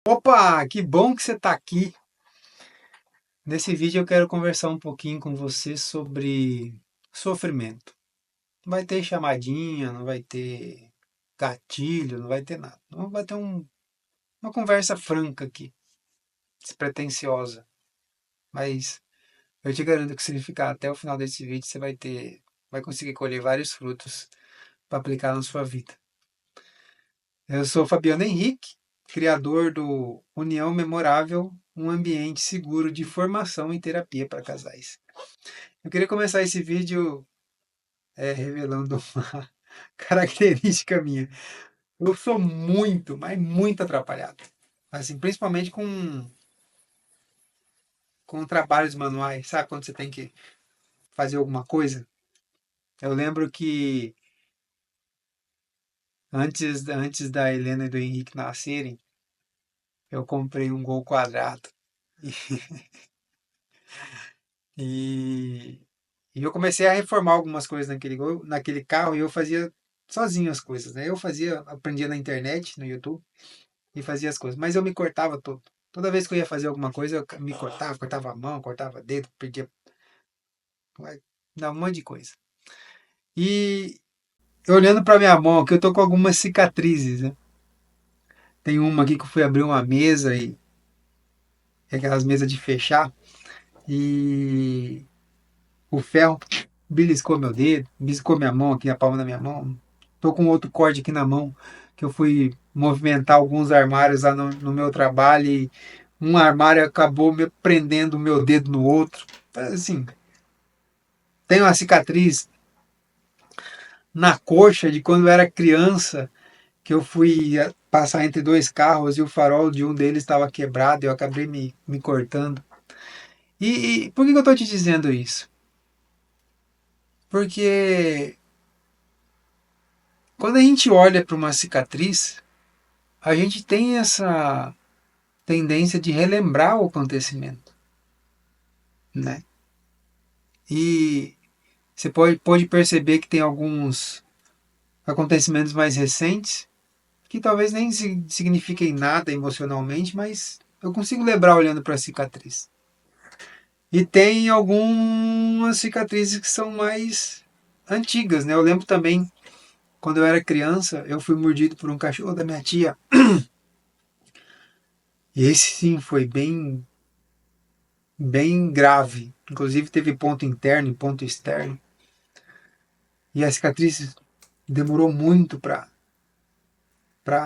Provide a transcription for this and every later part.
Opa, que bom que você está aqui. Nesse vídeo eu quero conversar um pouquinho com você sobre sofrimento. Não vai ter chamadinha, não vai ter gatilho, não vai ter nada. Não vai ter uma conversa franca aqui, despretensiosa. Mas eu te garanto que se ele ficar até o final desse vídeo, você vai conseguir colher vários frutos para aplicar na sua vida. Eu sou Fabiano Henrique, criador do União Memorável, um ambiente seguro de formação e terapia para casais. Eu queria começar esse vídeo revelando uma característica minha. Eu sou muito, mas muito atrapalhado. Assim, principalmente com trabalhos manuais, sabe? Quando você tem que fazer alguma coisa. Eu lembro que antes da Helena e do Henrique nascerem, eu comprei um Gol quadrado. E, e eu comecei a reformar algumas coisas naquele carro e eu fazia sozinho as coisas, né? Aprendia na internet, no YouTube e fazia as coisas, mas eu me cortava todo. Toda vez que eu ia fazer alguma coisa, eu me cortava a mão, cortava dedo, perdia, dava um monte de coisa. E olhando para minha mão, que eu tô com algumas cicatrizes, né? Tem uma aqui que eu fui abrir uma mesa e aquelas mesas de fechar e o ferro beliscou meu dedo, beliscou minha mão aqui, a palma da minha mão. Tô com outro corte aqui na mão, que eu fui movimentar alguns armários lá no meu trabalho e um armário acabou me prendendo o meu dedo no outro. Assim, tem uma cicatriz na coxa de quando eu era criança, que eu fui passar entre dois carros e o farol de um deles estava quebrado e eu acabei me cortando. E por que eu estou te dizendo isso? Porque quando a gente olha para uma cicatriz, a gente tem essa tendência de relembrar o acontecimento, né? E você pode perceber que tem alguns acontecimentos mais recentes que talvez nem signifiquem nada emocionalmente, mas eu consigo lembrar olhando para a cicatriz. E tem algumas cicatrizes que são mais antigas, né? Eu lembro também, quando eu era criança, eu fui mordido por um cachorro da minha tia. E esse sim foi bem grave. Inclusive teve ponto interno e ponto externo. E a cicatriz demorou muito para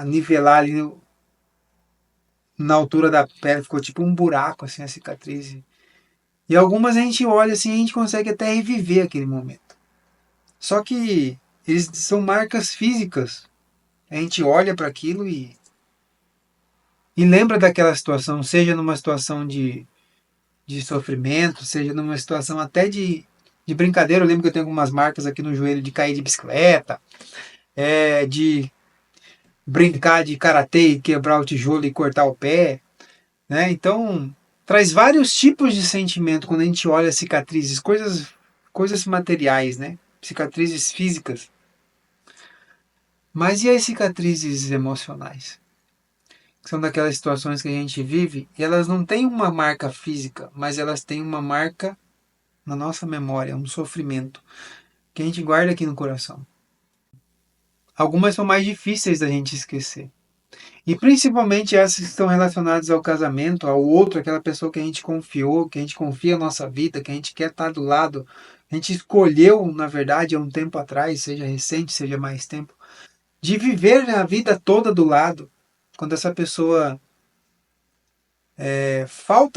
nivelar ali na altura da pele. Ficou tipo um buraco assim a cicatriz. E algumas a gente olha assim, a gente consegue até reviver aquele momento. Só que eles são marcas físicas. A gente olha para aquilo e lembra daquela situação, seja numa situação de sofrimento, seja numa situação até de brincadeira. Eu lembro que eu tenho algumas marcas aqui no joelho de cair de bicicleta, de brincar de karatê e quebrar o tijolo e cortar o pé, né? Então, traz vários tipos de sentimento quando a gente olha cicatrizes, coisas materiais, né? Cicatrizes físicas. Mas e as cicatrizes emocionais? Que são daquelas situações que a gente vive e elas não têm uma marca física, mas elas têm uma marca na nossa memória, um sofrimento que a gente guarda aqui no coração. Algumas são mais difíceis da gente esquecer. E principalmente essas que estão relacionadas ao casamento, ao outro, aquela pessoa que a gente confiou, que a gente confia a nossa vida, que a gente quer estar do lado, a gente escolheu, na verdade, há um tempo atrás, seja recente, seja mais tempo, de viver a vida toda do lado. Quando essa pessoa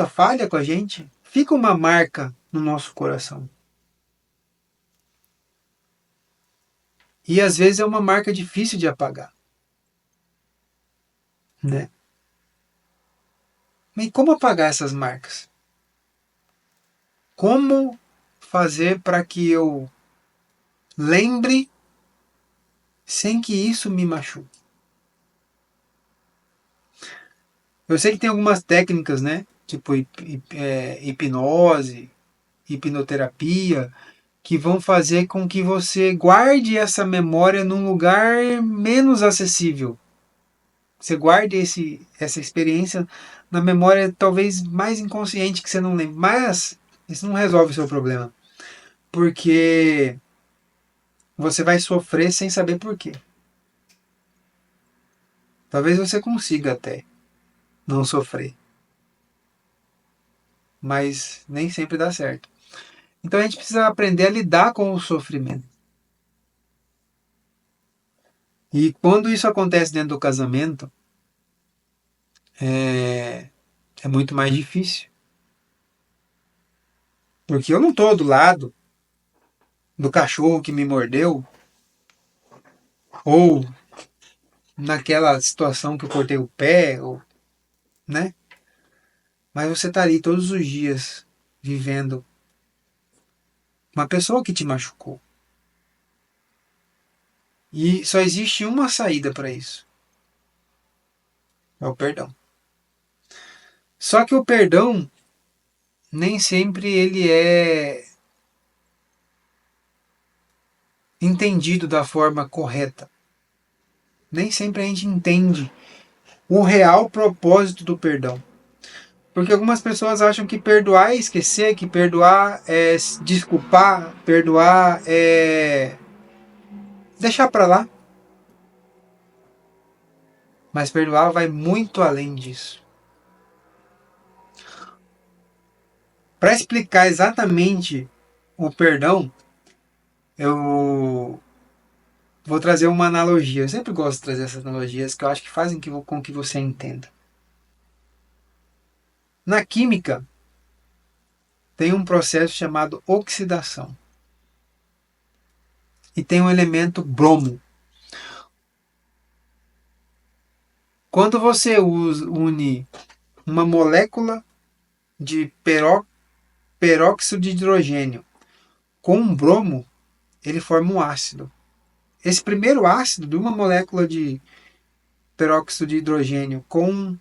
falha com a gente, fica uma marca no nosso coração. E às vezes é uma marca difícil de apagar, né? E como apagar essas marcas? Como fazer para que eu lembre sem que isso me machuque? Eu sei que tem algumas técnicas, né? Tipo hipnose, hipnoterapia, que vão fazer com que você guarde essa memória num lugar menos acessível. Você guarde essa experiência na memória talvez mais inconsciente que você não lembre. Mas isso não resolve o seu problema. Porque você vai sofrer sem saber por quê. Talvez você consiga até não sofrer. Mas nem sempre dá certo. Então a gente precisa aprender a lidar com o sofrimento. E quando isso acontece dentro do casamento, é, é muito mais difícil. Porque eu não estou do lado do cachorro que me mordeu, ou naquela situação que eu cortei o pé, ou, né? Mas você está ali todos os dias vivendo uma pessoa que te machucou. E só existe uma saída para isso. É o perdão. Só que o perdão nem sempre ele é entendido da forma correta. Nem sempre a gente entende o real propósito do perdão. Porque algumas pessoas acham que perdoar é esquecer, que perdoar é desculpar, perdoar é deixar para lá. Mas perdoar vai muito além disso. Para explicar exatamente o perdão, eu vou trazer uma analogia. Eu sempre gosto de trazer essas analogias que eu acho que fazem com que você entenda. Na química, tem um processo chamado oxidação. E tem um elemento bromo. Quando você une uma molécula de peróxido de hidrogênio com um bromo, ele forma um ácido. Esse primeiro ácido de uma molécula de peróxido de hidrogênio com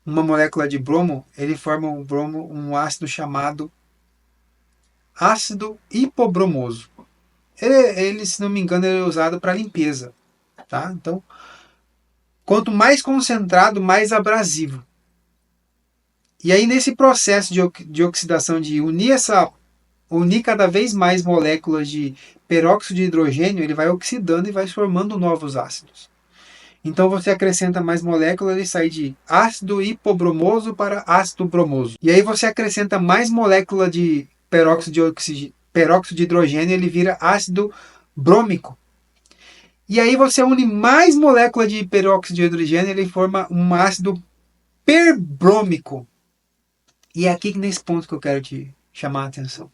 uma molécula de bromo, ele forma um ácido chamado ácido hipobromoso. Ele, se não me engano, é usado para limpeza. Tá? Então, quanto mais concentrado, mais abrasivo. E aí, nesse processo de oxidação, de unir cada vez mais moléculas de peróxido de hidrogênio, ele vai oxidando e vai formando novos ácidos. Então você acrescenta mais moléculas e sai de ácido hipobromoso para ácido bromoso. E aí você acrescenta mais molécula de peróxido de hidrogênio, ele vira ácido brômico. E aí você une mais molécula de peróxido de hidrogênio, ele forma um ácido perbrômico. E é aqui nesse ponto que eu quero te chamar a atenção.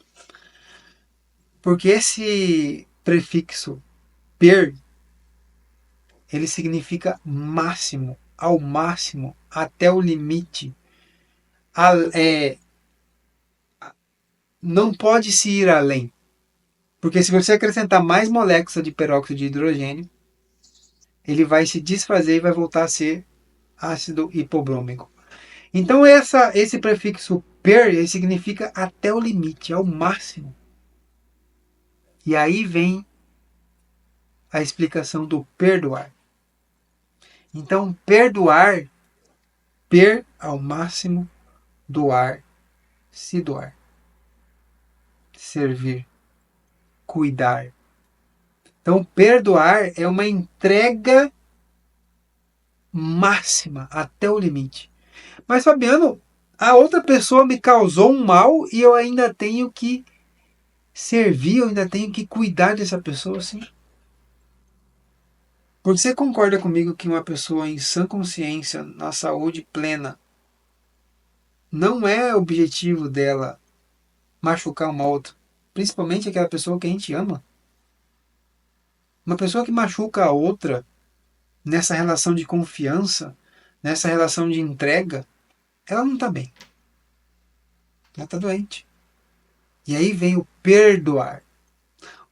Porque esse prefixo per, ele significa máximo, ao máximo, até o limite. Não pode se ir além. Porque se você acrescentar mais moléculas de peróxido de hidrogênio, ele vai se desfazer e vai voltar a ser ácido hipobrômico. Então esse prefixo per ele significa até o limite, ao máximo. E aí vem a explicação do perdoar. Então, perdoar, per ao máximo, doar, se doar, servir, cuidar. Então, perdoar é uma entrega máxima até o limite. Mas, Fabiano, a outra pessoa me causou um mal e eu ainda tenho que servir, eu ainda tenho que cuidar dessa pessoa, sim. Porque você concorda comigo que uma pessoa em sã consciência, na saúde plena, não é objetivo dela machucar uma outra, principalmente aquela pessoa que a gente ama? Uma pessoa que machuca a outra nessa relação de confiança, nessa relação de entrega, ela não está bem. Ela está doente. E aí vem o perdoar.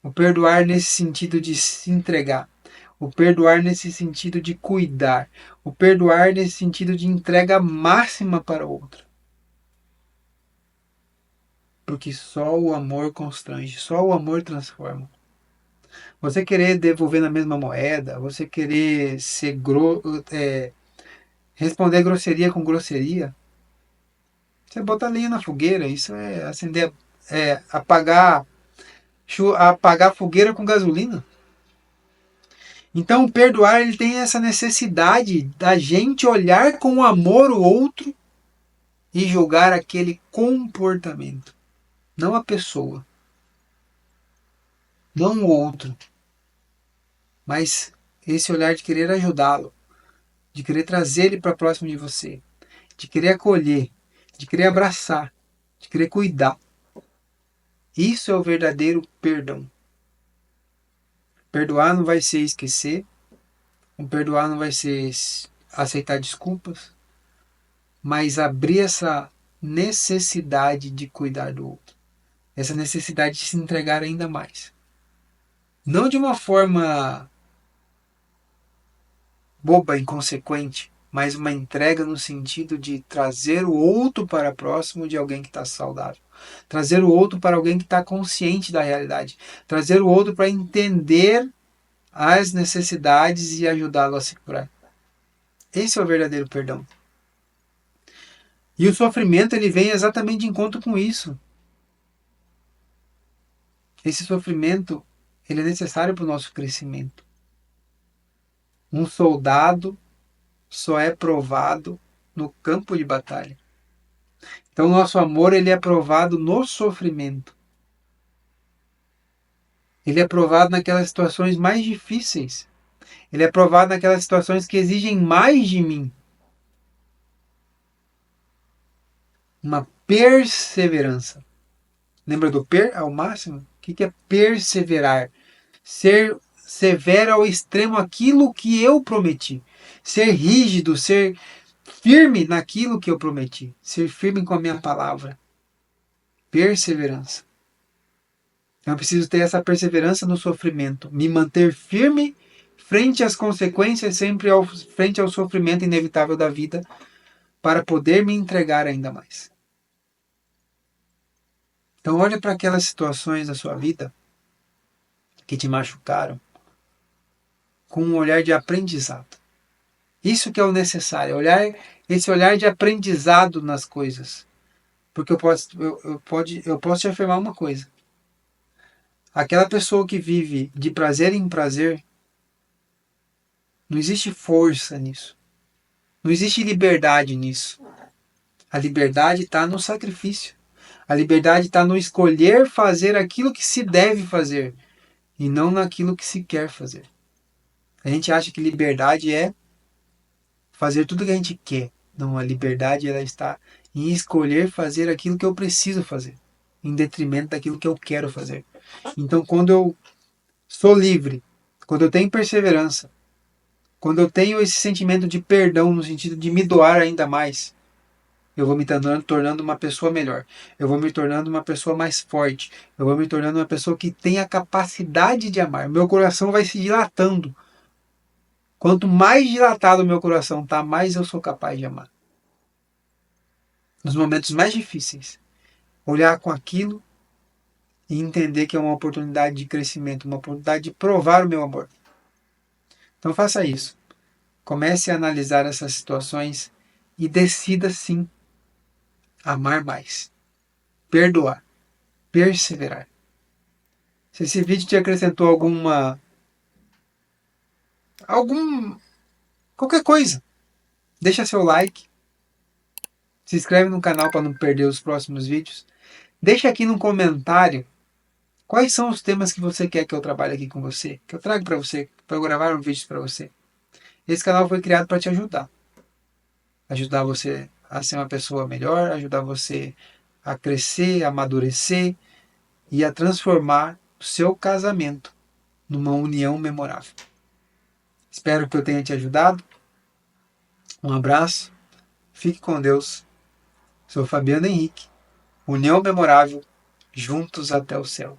O perdoar nesse sentido de se entregar. O perdoar nesse sentido de cuidar. O perdoar nesse sentido de entrega máxima para o outro. Porque só o amor constrange, só o amor transforma. Você querer devolver na mesma moeda, você querer ser responder grosseria com grosseria, você bota lenha na fogueira. Isso é acender, apagar fogueira com gasolina. Então, o perdoar, ele tem essa necessidade da gente olhar com amor o outro e julgar aquele comportamento, não a pessoa, não o outro, mas esse olhar de querer ajudá-lo, de querer trazer ele para próximo de você, de querer acolher, de querer abraçar, de querer cuidar. Isso é o verdadeiro perdão. Perdoar não vai ser esquecer, perdoar não vai ser aceitar desculpas, mas abrir essa necessidade de cuidar do outro, essa necessidade de se entregar ainda mais. Não de uma forma boba, inconsequente, mas uma entrega no sentido de trazer o outro para próximo de alguém que está saudável. Trazer o outro para alguém que está consciente da realidade. Trazer o outro para entender as necessidades e ajudá-lo a se curar. Esse é o verdadeiro perdão. E o sofrimento ele vem exatamente de encontro com isso. Esse sofrimento ele é necessário para o nosso crescimento. Um soldado só é provado no campo de batalha. Então, o nosso amor ele é provado no sofrimento. Ele é provado naquelas situações mais difíceis. Ele é provado naquelas situações que exigem mais de mim. Uma perseverança. Lembra do ao máximo? O que é perseverar? Ser severo ao extremo aquilo que eu prometi. Ser rígido, ser firme naquilo que eu prometi. Ser firme com a minha palavra. Perseverança. Eu preciso ter essa perseverança no sofrimento. Me manter firme frente às consequências, frente ao sofrimento inevitável da vida, para poder me entregar ainda mais. Então olhe para aquelas situações da sua vida que te machucaram com um olhar de aprendizado. Isso que é o necessário, esse olhar de aprendizado nas coisas. Porque eu posso te afirmar uma coisa. Aquela pessoa que vive de prazer em prazer, não existe força nisso. Não existe liberdade nisso. A liberdade está no sacrifício. A liberdade está no escolher fazer aquilo que se deve fazer e não naquilo que se quer fazer. A gente acha que liberdade é fazer tudo o que a gente quer. Não, a liberdade ela está em escolher fazer aquilo que eu preciso fazer, em detrimento daquilo que eu quero fazer. Então, quando eu sou livre, quando eu tenho perseverança, quando eu tenho esse sentimento de perdão no sentido de me doar ainda mais, eu vou me tornando uma pessoa melhor. Eu vou me tornando uma pessoa mais forte. Eu vou me tornando uma pessoa que tem a capacidade de amar. Meu coração vai se dilatando. Quanto mais dilatado o meu coração está, mais eu sou capaz de amar. Nos momentos mais difíceis, olhar com aquilo e entender que é uma oportunidade de crescimento, uma oportunidade de provar o meu amor. Então faça isso. Comece a analisar essas situações e decida sim amar mais, perdoar, perseverar. Se esse vídeo te acrescentou qualquer coisa, deixa seu like, se inscreve no canal para não perder os próximos vídeos. Deixa aqui no comentário quais são os temas que você quer que eu trabalhe aqui com você, que eu trago para você, para eu gravar um vídeo para você. Esse canal foi criado para te ajudar você a ser uma pessoa melhor, ajudar você a crescer, a amadurecer e a transformar o seu casamento numa união memorável. Espero que eu tenha te ajudado. Um abraço, fique com Deus. Sou Fabiano Henrique. União memorável, juntos até o céu.